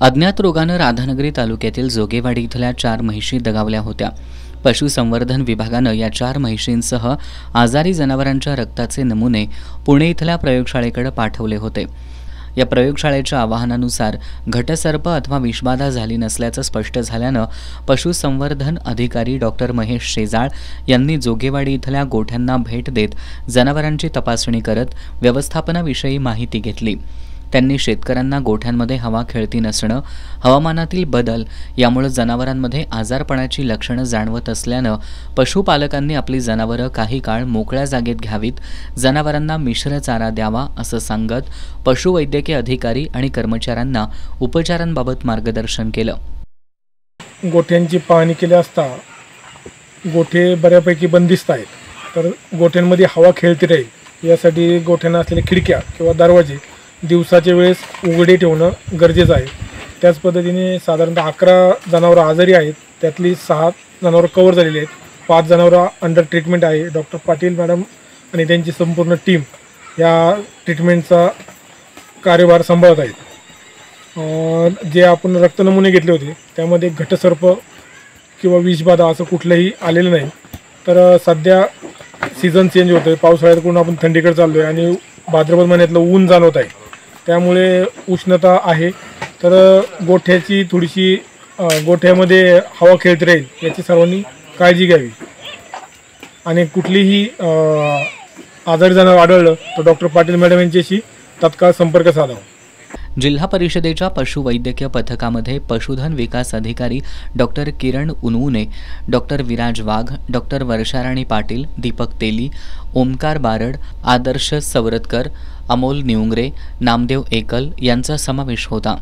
अज्ञात रोगानं राधानगरी तालुक्यातील जोगेवाडी इथल्या 4 म्हैशी दगावल्या होत्या। पशुसंवर्धन विभागानं या 4 म्हैशींसह आजारी जनावरांच्या रक्ताचे नमुने पुणे इथल्या प्रयोगशाळेकडे पाठवले होते। या प्रयोगशाळेच्या आवाहनानुसार घटसर्प अथवा विषबाधा झाली नसल्याचं स्पष्ट झाल्यानं पशुसंवर्धन अधिकारी डॉक्टर महेश शेजाळ यांनी जोगेवाडी इथल्या गोठ्यांना भेट देत जनावरांची तपासणी करत व्यवस्थापनाविषयी माहिती घेतली। त्यांनी शेतकऱ्यांना गोठ्यांमध्ये हवा खेळती नसणं, हवामानातील बदल यामुळे जनावरांमध्ये आजारपणाची लक्षणं जाणवत असल्यानं पशुपालकांनी आपली जनावरं काही काळ मोकळ्या जागेत घ्यावीत, जनावरांना मिश्र चारा द्यावा असं सांगत पशुवैद्यकीय अधिकारी आणि कर्मचाऱ्यांना उपचारांबाबत मार्गदर्शन केलं। गोठ्यांची पाहणी केली असता गोठे बऱ्यापैकी बंदिस्त आहेत, तर गोठ्यांमध्ये हवा खेळती राहील यासाठी गोठ्यांना असलेल्या खिडक्या किंवा दरवाजे दिवसाच्या वेळेस उघडे ठेवणं गरजेचं आहे। त्याच पद्धतीने साधारणतः 11 जनावरं आजारी आहेत, त्यातली 6 जनावरं कव्हर झालेली आहेत, 5 जनावरं अंडर ट्रीटमेंट आहे। डॉक्टर पाटील मॅडम आणि त्यांची संपूर्ण टीम या ट्रीटमेंटचा कार्यभार सांभाळत आहेत। जे आपण रक्त नमुने घेतले होते त्यामध्ये घटसर्प किंवा विषबाधा असं कुठलंही आलेलं नाही। तर सध्या सीझन चेंज होतोय, पावसाळ्याकडून आपण थंडीकडे चाललो आहे आणि भाद्रपद महिन्यातलं ऊन जाणवत आहे, त्यामुळे उष्णता आहे। तर गोठ्याची थोडीशी गोठ्यामध्ये हवा खेळत राहील याची सर्वांनी काळजी घ्यावी आणि कुठलीही आजारी जनावर आढळलं तर डॉक्टर पाटील मॅडम यांच्याशी तात्काळ संपर्क साधावा। जिल्हा परिषदेच्या पशुवैद्यकीय पथकामध्ये पशुधन विकास अधिकारी डॉक्टर किरण उनवुने, डॉक्टर विराज वाघ, डॉक्टर वर्षाराणी पाटील, दीपक तेली, ओमकार बारड, आदर्श सवरतकर, अमोल निउंगरे, नामदेव एकल यांचा समावेश होता।